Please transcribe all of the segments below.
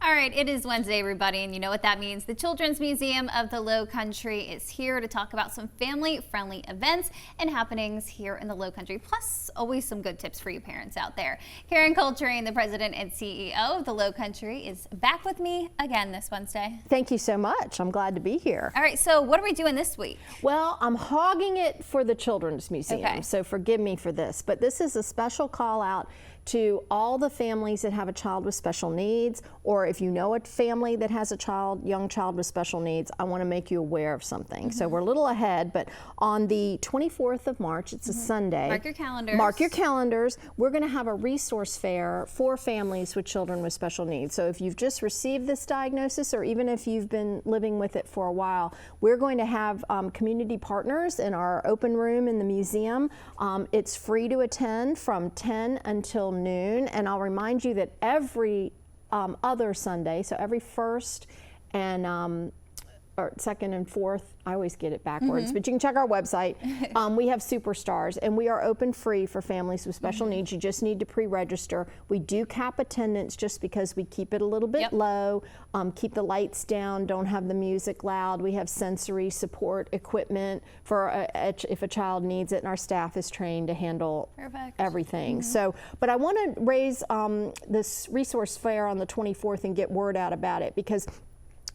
All right, it is Wednesday, everybody, and you know what that means. The Children's Museum of the Low Country is here to talk about some family-friendly events and happenings here in the Low Country, plus always some good tips for you parents out there. Karen Coltrane, the president and CEO of the Low Country, is back with me again this Wednesday. Thank you so much. I'm glad to be here. All right, so what are we doing this week? Well, I'm hogging it for the Children's Museum, so forgive me for this, but this is a special call out to all the families that have a child with special needs, or if you know a family that has a young child with special needs, I want to make you aware of something. So we're a little ahead, but on the 24th of March, it's a Sunday. Mark your calendars. Mark your calendars. We're going to have a resource fair for families with children with special needs. So if you've just received this diagnosis, or even if you've been living with it for a while, we're going to have community partners in our open room in the museum. It's free to attend from 10 until noon, and I'll remind you that every other Sunday, so every first and or second and fourth, I always get it backwards, but you can check our website. We have superstars, and we are open free for families with special needs. You just need to pre-register. We do cap attendance just because we keep it a little bit low, keep the lights down, don't have the music loud. We have sensory support equipment for if a child needs it, and our staff is trained to handle everything. So, but I want to raise this resource fair on the 24th and get word out about it, because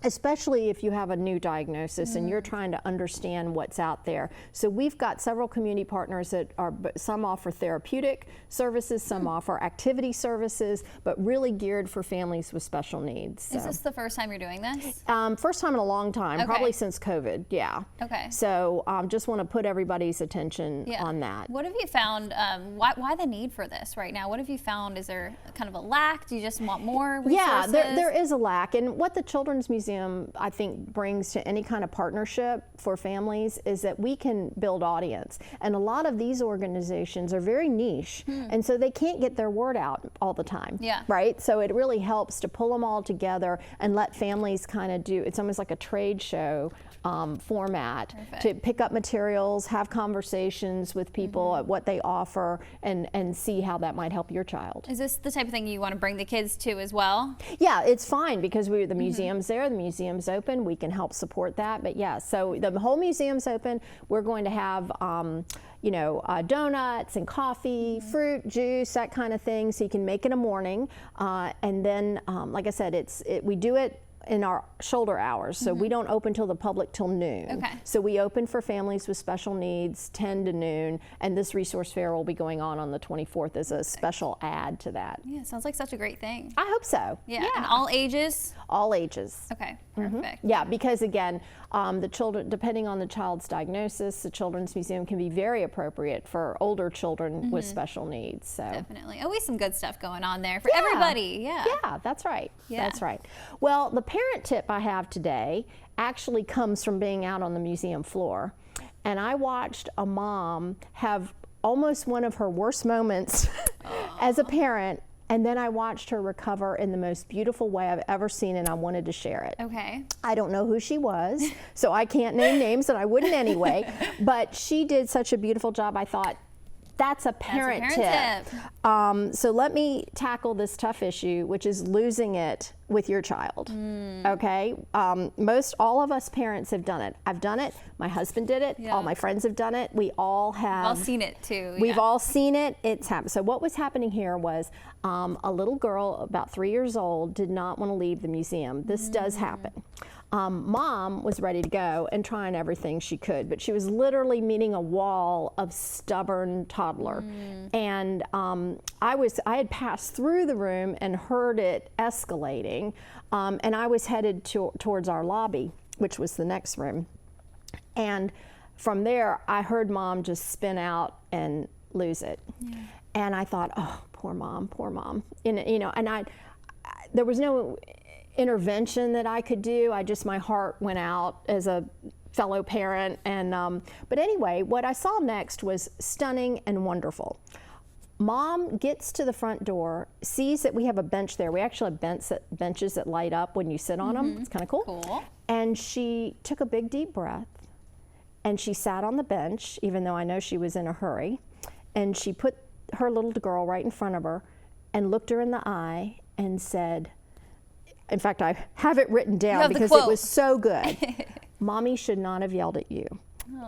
especially if you have a new diagnosis and you're trying to understand what's out there. So we've got several community partners that are, some offer therapeutic services, some offer activity services, but really geared for families with special needs. So. Is this the first time you're doing this? First time in a long time, probably since COVID, Okay. So just want to put everybody's attention on that. What have you found, why the need for this right now? What have you found? Is there kind of a lack? Do you just want more resources? Yeah, there is a lack, and what the Children's Museum I think brings to any kind of partnership for families is that we can build audience, and a lot of these organizations are very niche, and so they can't get their word out all the time, right? So it really helps to pull them all together and let families kind of do, it's almost like a trade show format to pick up materials, have conversations with people at what they offer, and see how that might help your child. Is this the type of thing you want to bring the kids to as well? Yeah, it's fine because the museum's there, the museum's open, we can help support that. But yeah, so the whole museum's open. We're going to have you know, donuts and coffee, fruit, juice, that kind of thing, so you can make it a morning. And then, like I said, we do it in our shoulder hours, so we don't open till the public till noon. So we open for families with special needs 10 to noon, and this resource fair will be going on the 24th as a special add to that. Yeah, sounds like such a great thing. I hope so. Yeah, and all ages? All ages. Okay, perfect. Yeah, because again, the children, depending on the child's diagnosis, the Children's Museum can be very appropriate for older children with special needs. So definitely, always some good stuff going on there for everybody. Yeah, that's right. That's right. Well, the parent tip I have today actually comes from being out on the museum floor, and I watched a mom have almost one of her worst moments as a parent, and then I watched her recover in the most beautiful way I've ever seen, and I wanted to share it. Okay. I don't know who she was, so I can't name names, and I wouldn't anyway, but she did such a beautiful job. I thought, that's a parent tip. So let me tackle this tough issue, which is losing it with your child. Okay, all of us parents have done it. I've done it. My husband did it. All my friends have done it. We all have. We've all seen it too. We've all seen it. It's happened. So what was happening here was a little girl about 3 years old did not want to leave the museum. This does happen. Mom was ready to go and trying everything she could, but she was literally meeting a wall of stubborn toddler. And I had passed through the room and heard it escalating, and I was headed towards our lobby, which was the next room. And from there, I heard Mom just spin out and lose it. And I thought, oh, poor mom, poor mom. And, you know, and there was no intervention that I could do. My heart went out as a fellow parent. And but anyway, what I saw next was stunning and wonderful. Mom gets to the front door, sees that we have a bench there. We actually have benches that light up when you sit on them. It's kind of cool. And she took a big deep breath, and she sat on the bench, even though I know she was in a hurry, and she put her little girl right in front of her and looked her in the eye and said, in fact, I have it written down have the because quote. it was so good. Mommy should not have yelled at you.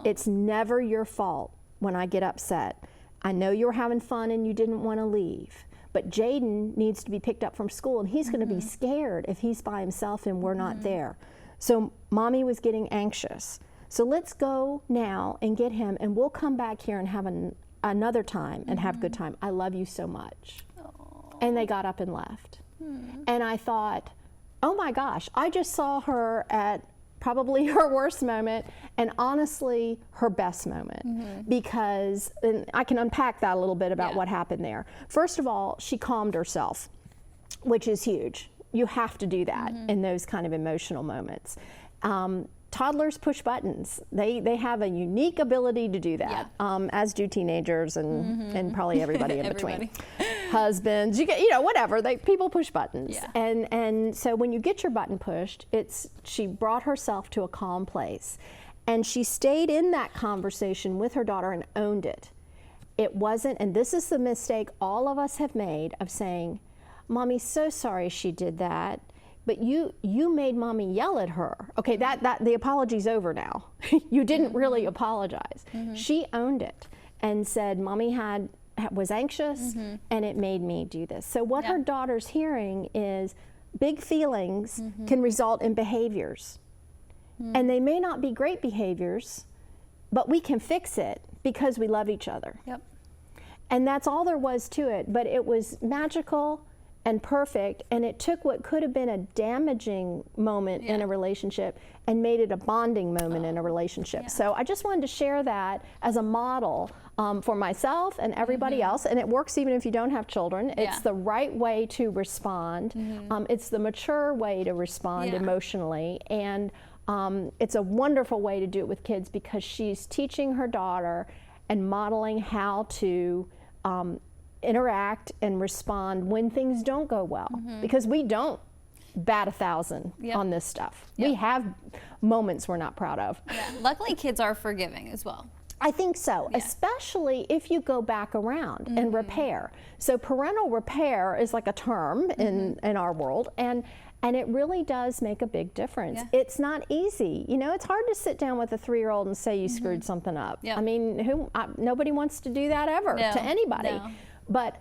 It's never your fault when I get upset. I know you were having fun and you didn't want to leave, but Jaden needs to be picked up from school and he's going to be scared if he's by himself and we're not there. So Mommy was getting anxious. So let's go now and get him, and we'll come back here and have another time and have a good time. I love you so much. And they got up and left. And I thought, oh my gosh, I just saw her at probably her worst moment, and honestly, her best moment. Because, and I can unpack that a little bit about what happened there. First of all, she calmed herself, which is huge. You have to do that in those kind of emotional moments. Toddlers push buttons. They have a unique ability to do that, as do teenagers and probably everybody in between. Husbands, you know, whatever. People push buttons. And so when you get your button pushed, she brought herself to a calm place. And she stayed in that conversation with her daughter and owned it. It wasn't, and this is the mistake all of us have made, of saying, Mommy's so sorry she did that. But you made Mommy yell at her. Okay, that the apology's over now. You didn't really apologize. She owned it and said, Mommy was anxious and it made me do this. So what her daughter's hearing is big feelings can result in behaviors. And they may not be great behaviors, but we can fix it because we love each other. And that's all there was to it, but it was magical and perfect, and it took what could have been a damaging moment in a relationship and made it a bonding moment in a relationship. So I just wanted to share that as a model for myself and everybody else, and it works even if you don't have children. It's the right way to respond. It's the mature way to respond emotionally, and it's a wonderful way to do it with kids because she's teaching her daughter and modeling how to interact and respond when things don't go well, because we don't bat 1,000 on this stuff. We have moments we're not proud of. Luckily, kids are forgiving as well. I think so, especially if you go back around and repair. So parental repair is like a term in our world, and it really does make a big difference. It's not easy. You know, it's hard to sit down with a 3-year-old and say you screwed something up. I mean, nobody wants to do that ever to anybody. But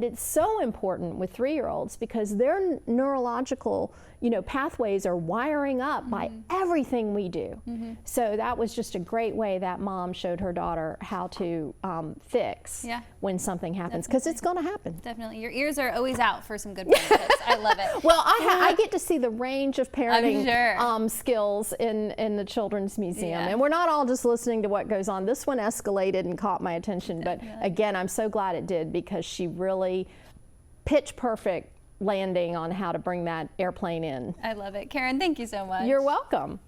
it's so important with 3-year-olds because their neurological, pathways are wiring up by everything we do. So that was just a great way that mom showed her daughter how to fix when something happens, because it's going to happen. Definitely. Your ears are always out for some good tips. I love it. Well, I get to see the range of parenting skills in the Children's Museum. And we're not all just listening to what goes on. This one escalated and caught my attention. But again, I'm so glad it did, because she really pitch perfect landing on how to bring that airplane in. I love it. Karen, thank you so much. You're welcome.